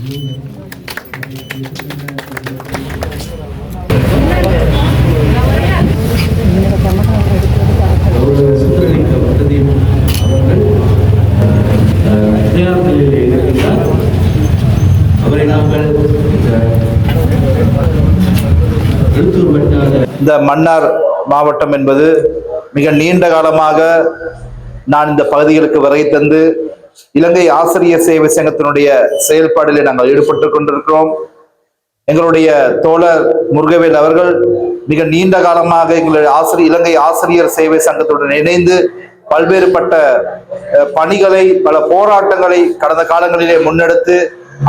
இந்த மன்னார் மாவட்டம் என்பது மிக நீண்ட காலமாக நான் இந்த பகுதிகளுக்கு வருகை தந்து இலங்கை ஆசிரியர் சேவை சங்கத்தினுடைய செயல்பாடில் நாங்கள் ஈடுபட்டுக் கொண்டிருக்கிறோம். எங்களுடைய தோழர் முருகவேல் அவர்கள் மிக நீண்ட காலமாக எங்களுடைய இலங்கை ஆசிரியர் சேவை சங்கத்துடன் இணைந்து பல்வேறுபட்ட பணிகளை, பல போராட்டங்களை கடந்த காலங்களிலே முன்னெடுத்து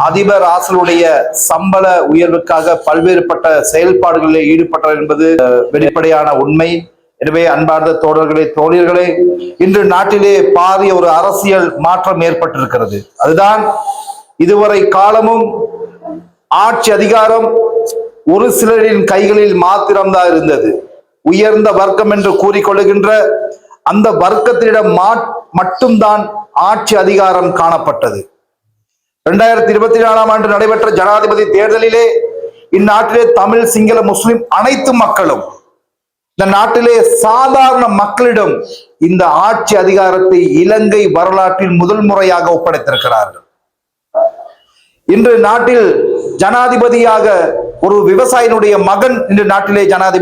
அதிபர் ஆசலுடைய சம்பள உயர்வுக்காக பல்வேறுபட்ட செயல்பாடுகளில் ஈடுபட்டார் என்பது வெளிப்படையான உண்மை. எனவே அன்பார்ந்த தோழர்களே, தோழியர்களே, இன்று நாட்டிலே பாரிய ஒரு அரசியல் மாற்றம் ஏற்பட்டிருக்கிறது. அதுதான் இதுவரை காலமும் ஆட்சி அதிகாரம் ஒரு சிலரின் கைகளில் மாத்திரம்தான் இருந்தது. உயர்ந்த வர்க்கம் என்று கூறிக்கொள்ளுகின்ற அந்த வர்க்கத்தினிடம் மட்டும்தான் ஆட்சி அதிகாரம் காணப்பட்டது. 2024ஆம் ஆண்டு நடைபெற்ற ஜனாதிபதி தேர்தலிலே இந்நாட்டிலே தமிழ், சிங்கள, முஸ்லிம் அனைத்து மக்களும், இந்த நாட்டிலே சாதாரண மக்களிடம் இந்த ஆட்சி அதிகாரத்தை இலங்கை வரலாற்றில் முதல் முறையாக ஒப்படைத்திருக்கிறார்கள். இன்று நாட்டில் ஜனாதிபதியாக ஒரு விவசாயினுடைய மகன் இன்று நாட்டிலே ஜனாதிபதி